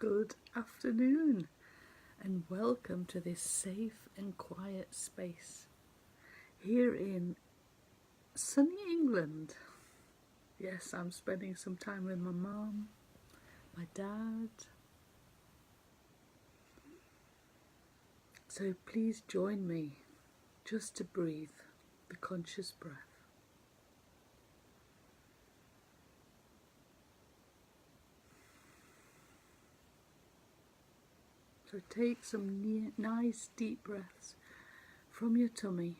Good afternoon and welcome to this safe and quiet space here in sunny England. Yes, I'm spending some time with my mum, my dad. So please join me just to breathe the conscious breath. So take some nice deep breaths from your tummy.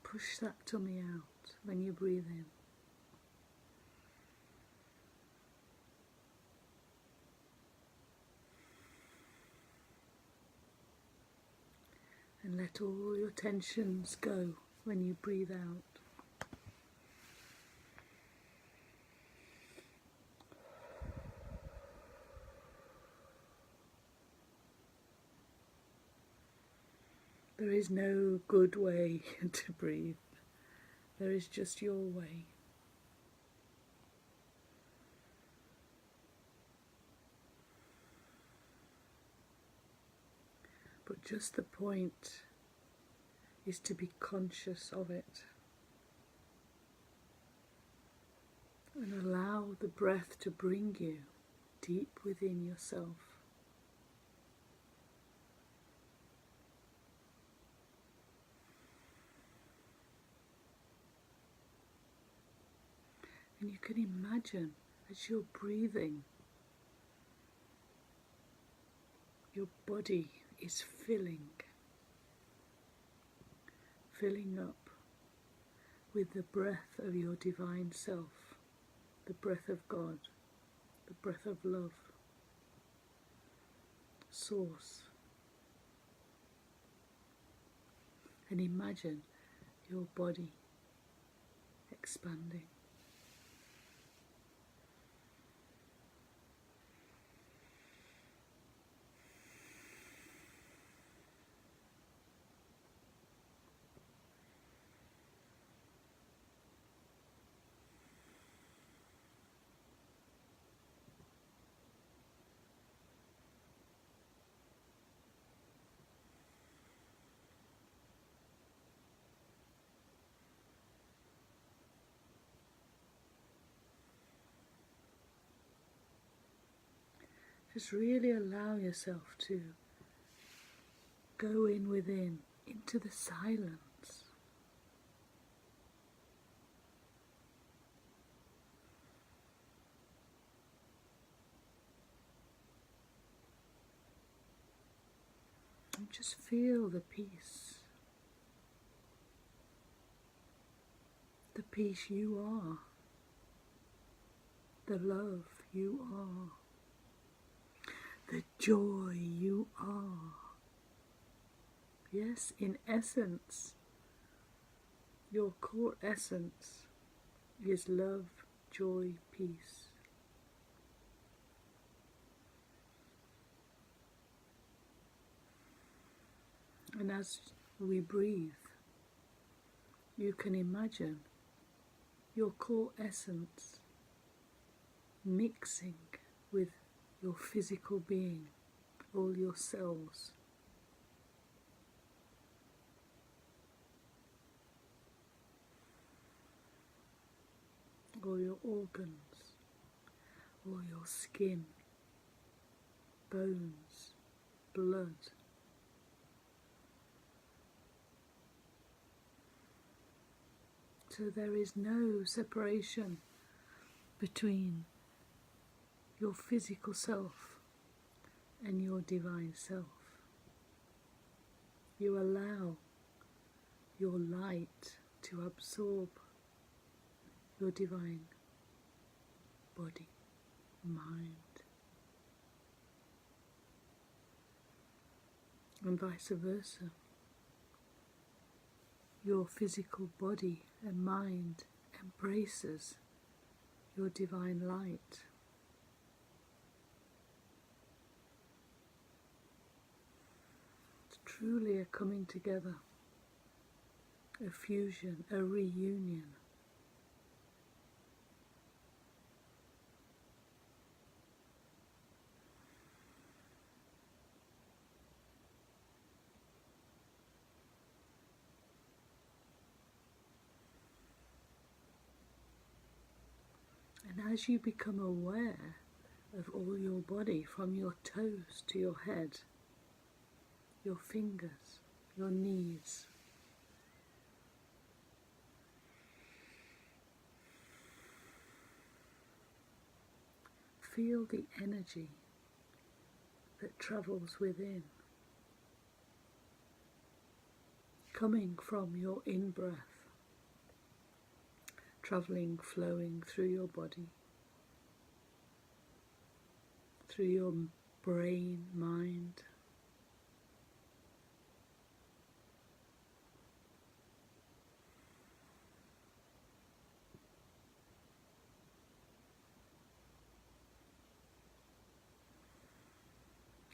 Push that tummy out when you breathe in. And let all your tensions go when you breathe out. There is no good way to breathe. There is just your way. But just the point is to be conscious of it and allow the breath to bring you deep within yourself. And you can imagine as you're breathing, your body is filling up with the breath of your divine self, the breath of God, the breath of love, source. And imagine your body expanding. Just really allow yourself to go in within, into the silence. And just feel the peace. The peace you are. The love you are. The joy you are. Yes, in essence, your core essence is love, joy, peace. And as we breathe, you can imagine your core essence mixing with your physical being, all your cells. All your organs, all your skin, bones, blood. So there is no separation between your physical self and your divine self. You allow your light to absorb your divine body, mind, and vice versa. Your physical body and mind embraces your divine light. It's truly a coming together, a fusion, a reunion And as you become aware of all your body, from your toes to your head, your fingers, your knees, feel the energy that travels within, coming from your in-breath, travelling, flowing through your body, through your brain, mind,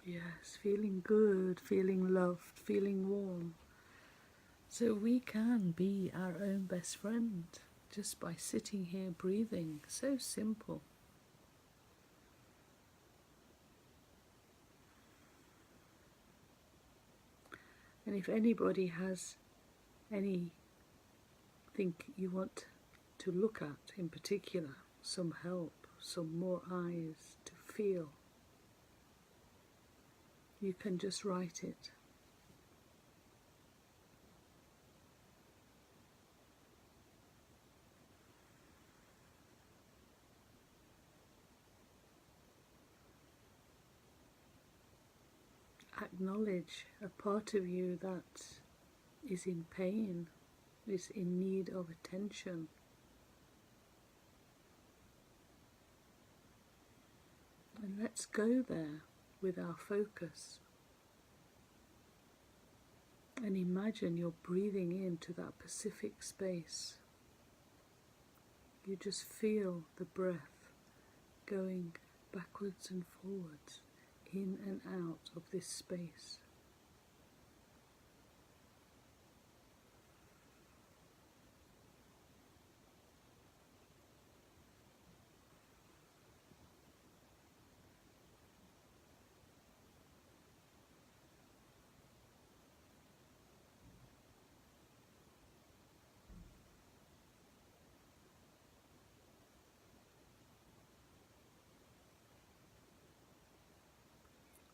yes, feeling good, feeling loved, feeling warm. So we can be our own best friend just by sitting here breathing. So simple. And if anybody has anything you want to look at in particular, some help, some more eyes to feel, you can just write it. Acknowledge a part of you that is in pain, is in need of attention. And let's go there with our focus. And imagine you're breathing into that Pacific space. You just feel the breath going backwards and forwards, in and out of this space.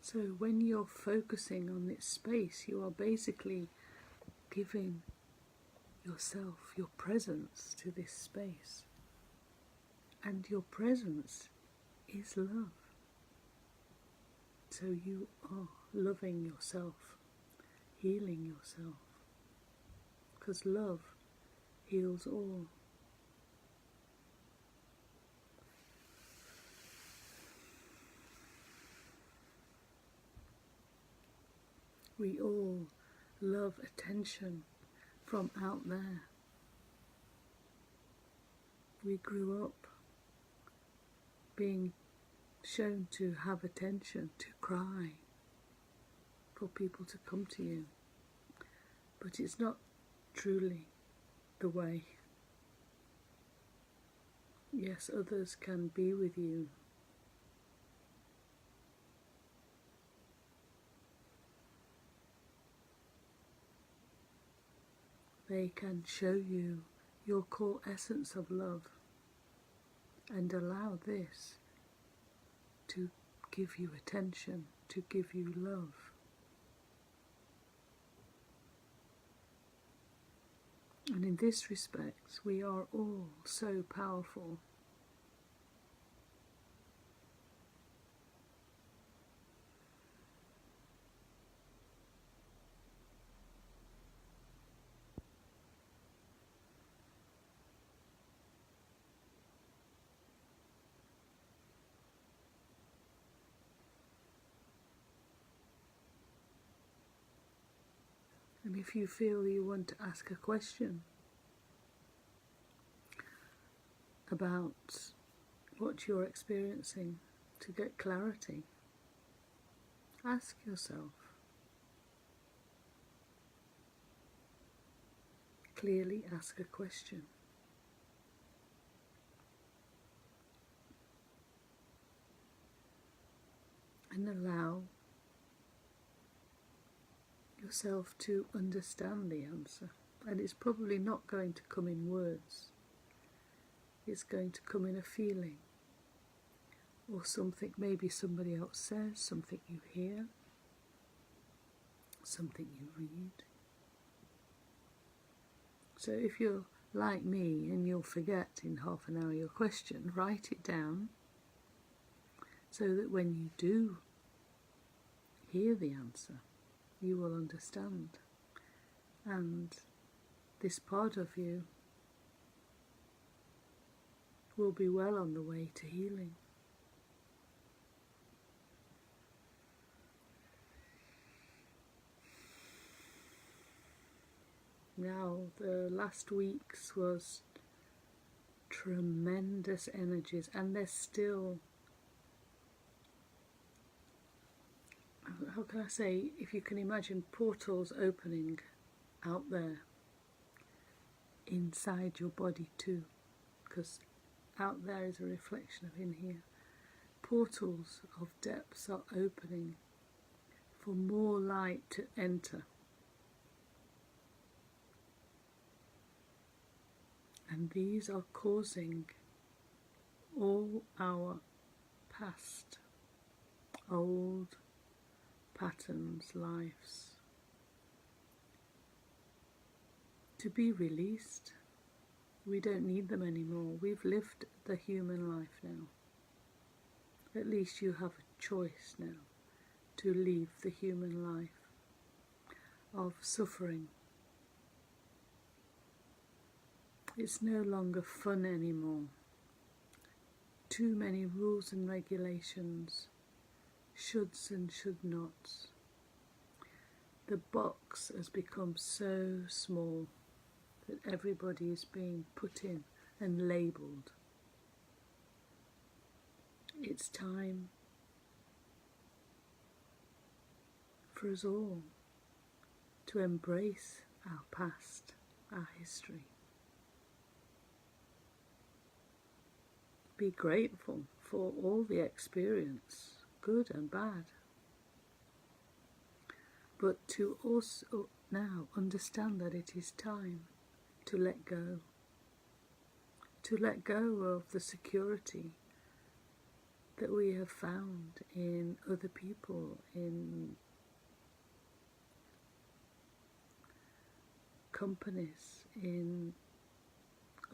So when you're focusing on this space, you are basically giving yourself, your presence to this space. And your presence is love. So you are loving yourself, healing yourself. Because love heals all. We all love attention from out there. We grew up being shown to have attention, to cry, for people to come to you. But it's not truly the way. Yes, others can be with you. They can show you your core essence of love and allow this to give you attention, to give you love. And in this respect, we are all so powerful. And if you feel you want to ask a question about what you're experiencing to get clarity, ask yourself. Clearly ask a question. And allow yourself to understand the answer. And it's probably not going to come in words. It's going to come in a feeling. or something maybe somebody else says, something you hear, something you read. So if you're like me and you'll forget in half an hour your question, write it down so that when you do hear the answer, you will understand. And this part of you will be well on the way to healing. Now, the last week's was tremendous energies, and there's still, how can I say, if you can imagine portals opening out there inside your body too, because out there is a reflection of in here. Portals of depths are opening for more light to enter. And these are causing all our past, old patterns, lives to be released. We don't need them anymore. We've lived the human life now. At least you have a choice now to leave the human life of suffering. It's no longer fun anymore. Too many rules and regulations, shoulds and should nots. The box has become so small that everybody is being put in and labelled. It's time for us all to embrace our past, our history. Be grateful for all the experience, good and bad. But to also now understand that it is time to let go. To let go of the security that we have found in other people, in companies, in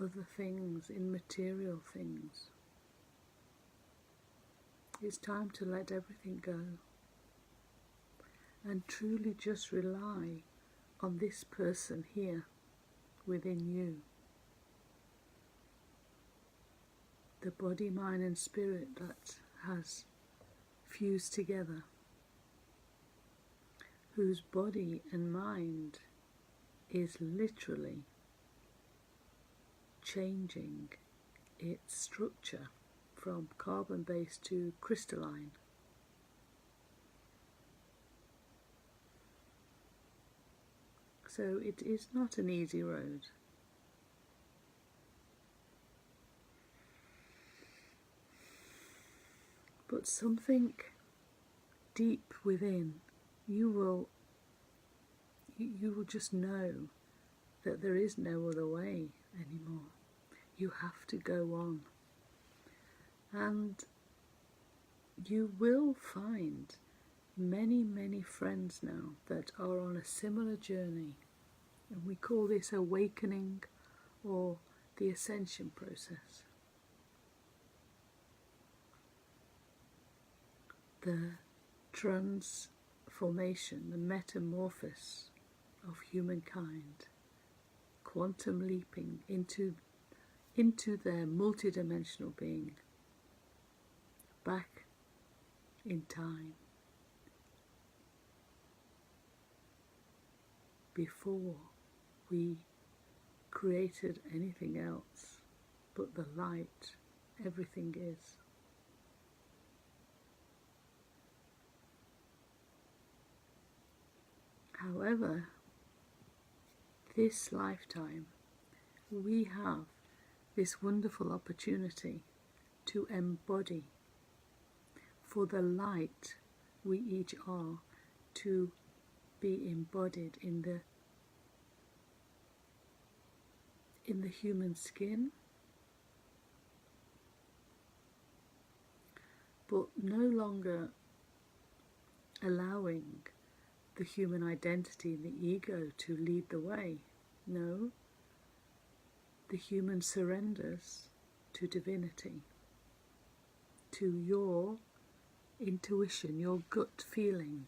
other things, in material things. It's time to let everything go and truly just rely on this person here within you. The body, mind and spirit that has fused together, whose body and mind is literally changing its structure from carbon-based to crystalline. So it is not an easy road. But something deep within, you will just know that there is no other way anymore. You have to go on. And you will find many, many friends now that are on a similar journey. And we call this awakening or the ascension process. The transformation, the metamorphosis of humankind, quantum leaping into their multi-dimensional being, back in time, before we created anything else but the light everything is. However, this lifetime we have this wonderful opportunity to embody for the light we each are, to be embodied in the human skin, but no longer allowing the human identity, the ego, to lead the way. No, the human surrenders to divinity, to your intuition, your gut feeling,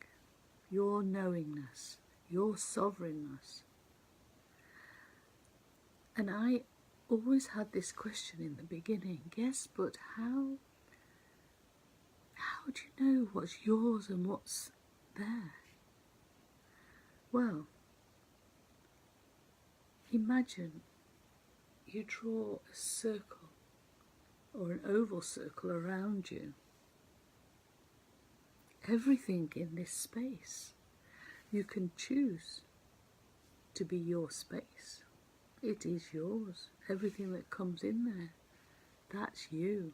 your knowingness, your sovereignness. And I always had this question in the beginning, yes, but how do you know what's yours and what's there? Well, imagine you draw a circle or an oval circle around you. Everything in this space, you can choose to be your space. It is yours. Everything that comes in there, that's you.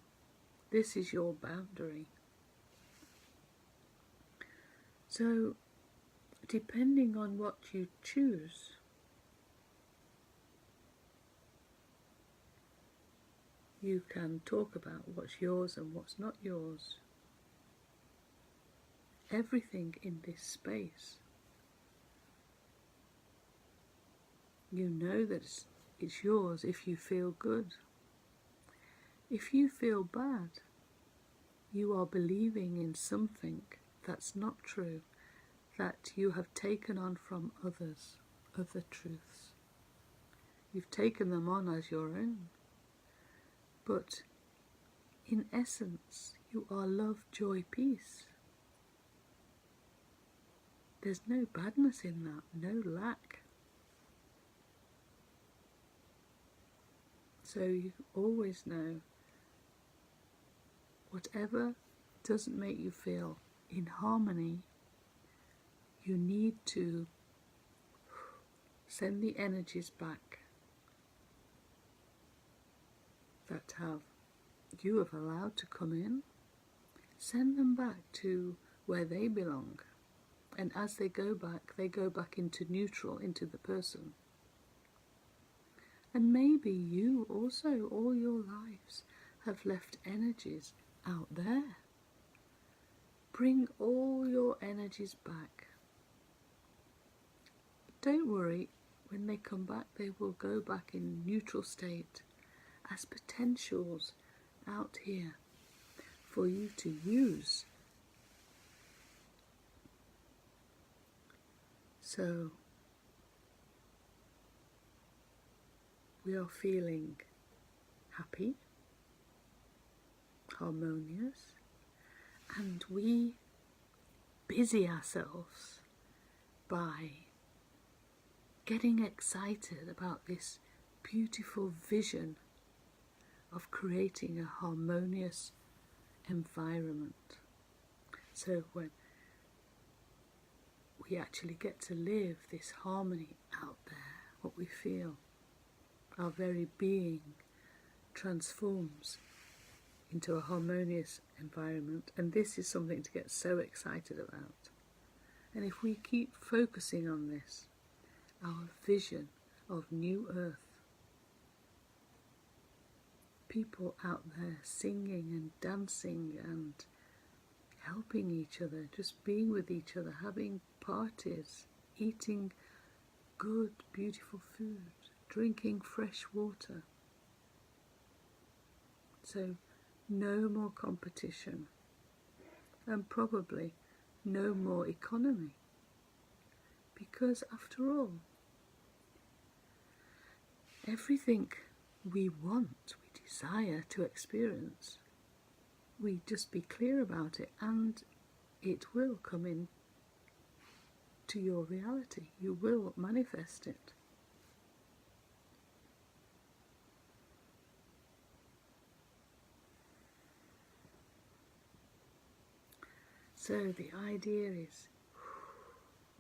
This is your boundary. So, depending on what you choose, you can talk about what's yours and what's not yours. Everything in this space, you know that it's yours if you feel good. If you feel bad, you are believing in something that's not true, that you have taken on from others, other truths. You've taken them on as your own. But in essence, you are love, joy, peace. There's no badness in that, no lack. So you always know, whatever doesn't make you feel in harmony, you need to send the energies back that you have allowed to come in. Send them back to where they belong. And as they go back into neutral, into the person. And maybe you also, all your lives, have left energies out there. Bring all your energies back. Don't worry, when they come back, they will go back in neutral state as potentials out here for you to use. So, we are feeling happy, harmonious, and we busy ourselves by getting excited about this beautiful vision of creating a harmonious environment. So when we actually get to live this harmony out there, what we feel, our very being transforms into a harmonious environment, and this is something to get so excited about. And if we keep focusing on this, our vision of New Earth, people out there singing and dancing and helping each other, just being with each other, having parties, eating good, beautiful food, drinking fresh water. So no more competition, and probably no more economy, because after all, everything we want, we desire to experience, we just be clear about it and it will come in to your reality. You will manifest it. So the idea is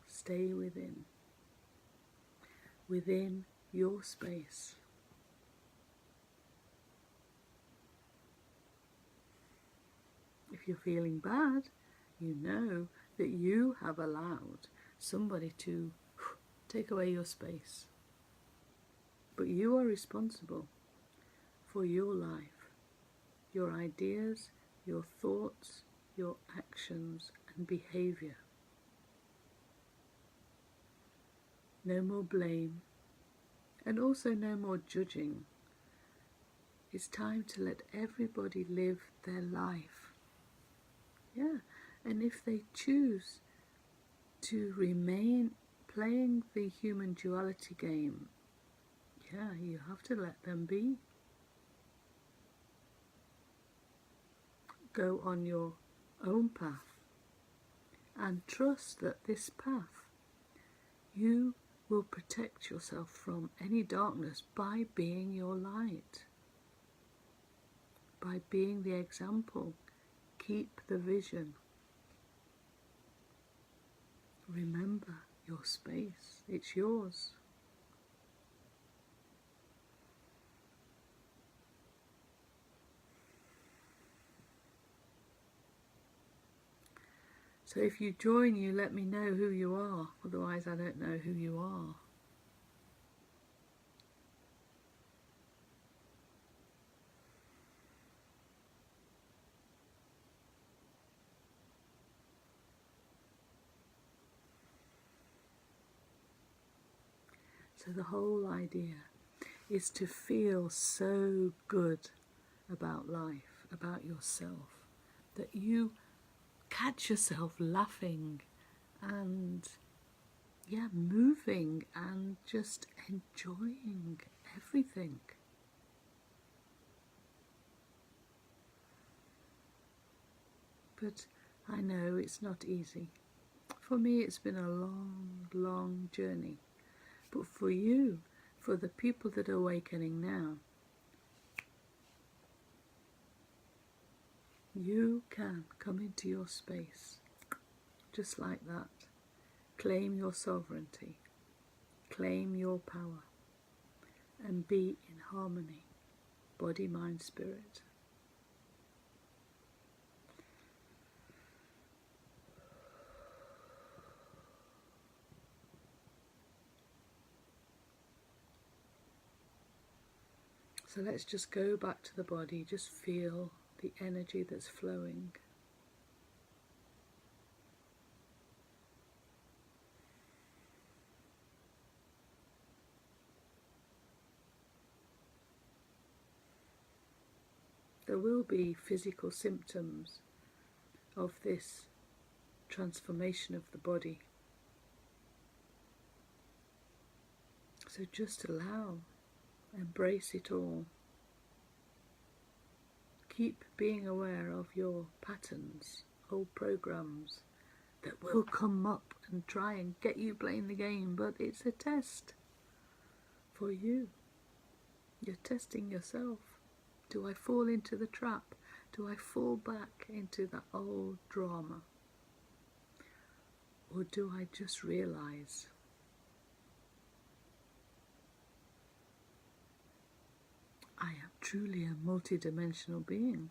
stay within your space. If you're feeling bad, you know that you have allowed somebody to take away your space. But you are responsible for your life, your ideas, your thoughts, your actions and behaviour. No more blame, and also no more judging. It's time to let everybody live their life. Yeah, and if they choose to remain playing the human duality game, yeah, you have to let them be. Go on your own path and trust that this path you will protect yourself from any darkness by being your light, by being the example. Keep the vision. Remember your space, it's yours. So if you join, you let me know who you are, otherwise I don't know who you are. So the whole idea is to feel so good about life, about yourself, that you catch yourself laughing and, yeah, moving and just enjoying everything. But I know it's not easy. For me, it's been a long, long journey. But for you, for the people that are awakening now, you can come into your space, just like that. Claim your sovereignty, claim your power, and be in harmony, body, mind, spirit. So let's just go back to the body, just feel the energy that's flowing. There will be physical symptoms of this transformation of the body. So just allow, embrace it all. Keep being aware of your patterns, old programs that will come up and try and get you playing the game, but it's a test for you. You're testing yourself. Do I fall into the trap? Do I fall back into that old drama? Or do I just realize I am truly a multi-dimensional being?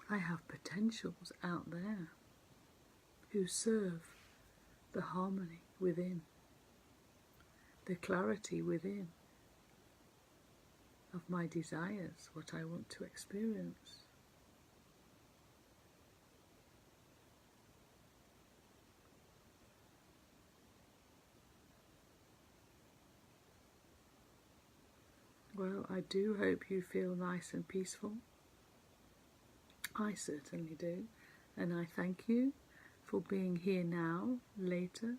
I have potentials out there who serve the harmony within, the clarity within of my desires, what I want to experience. Well, I do hope you feel nice and peaceful. I certainly do. And I thank you for being here now, later.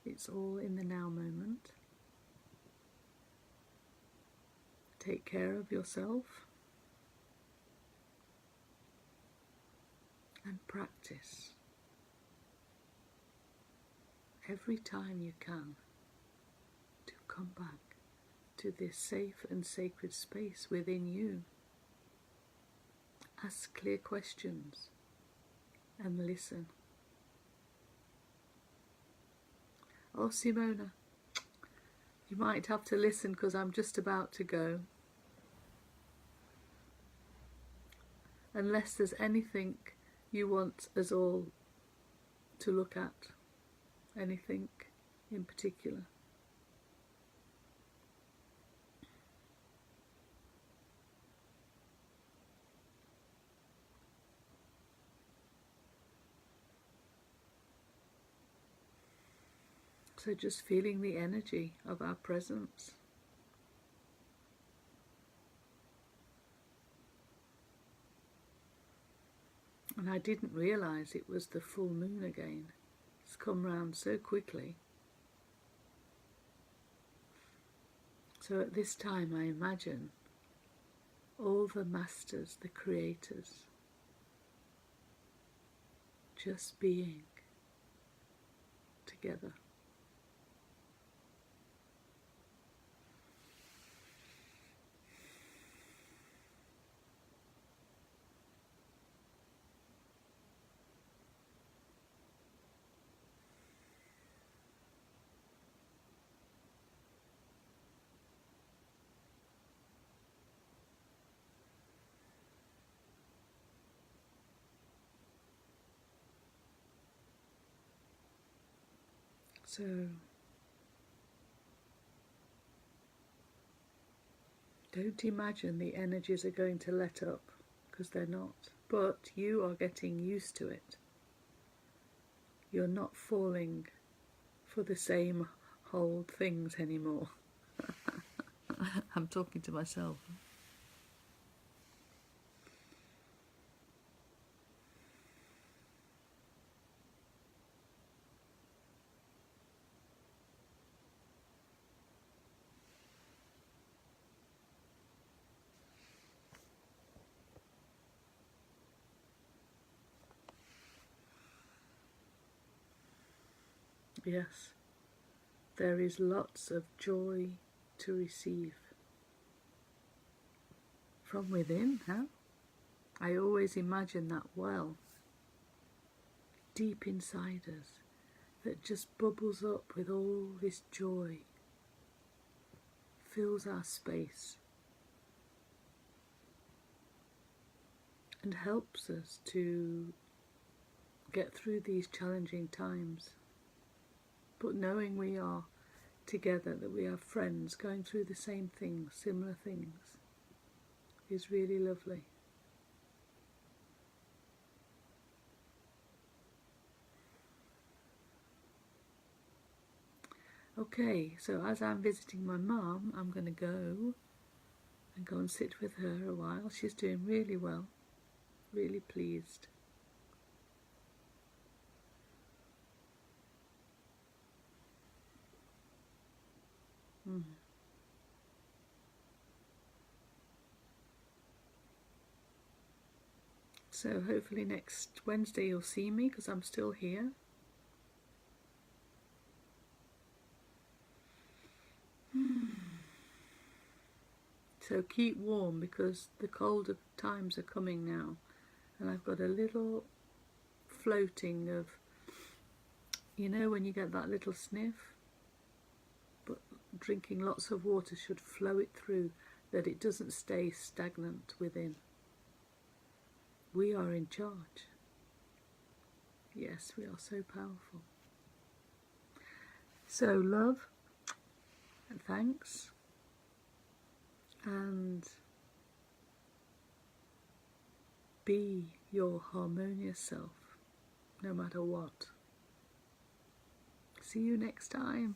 It's all in the now moment. Take care of yourself and practice every time you can to come back to this safe and sacred space within you. Ask clear questions and listen. Oh, Simona, you might have to listen because I'm just about to go. Unless there's anything you want us all to look at, anything in particular. So just feeling the energy of our presence. And I didn't realise it was the full moon again. It's come round so quickly. So at this time I imagine all the masters, the creators, just being together. So don't imagine the energies are going to let up, because they're not. But you are getting used to it. You're not falling for the same old things anymore. I'm talking to myself. Yes, there is lots of joy to receive from within, huh? I always imagine that well, deep inside us, that just bubbles up with all this joy, fills our space, and helps us to get through these challenging times. But knowing we are together, that we are friends going through the same things, similar things, is really lovely. Okay, so as I'm visiting my mum, I'm going to go and sit with her a while. She's doing really well, really pleased. So hopefully next Wednesday you'll see me, because I'm still here. So keep warm, because the colder times are coming now, and I've got a little floating of, you know when you get that little sniff, but drinking lots of water should flow it through, that it doesn't stay stagnant within. We are in charge. Yes, we are so powerful. So love and thanks, and be your harmonious self, no matter what. See you next time.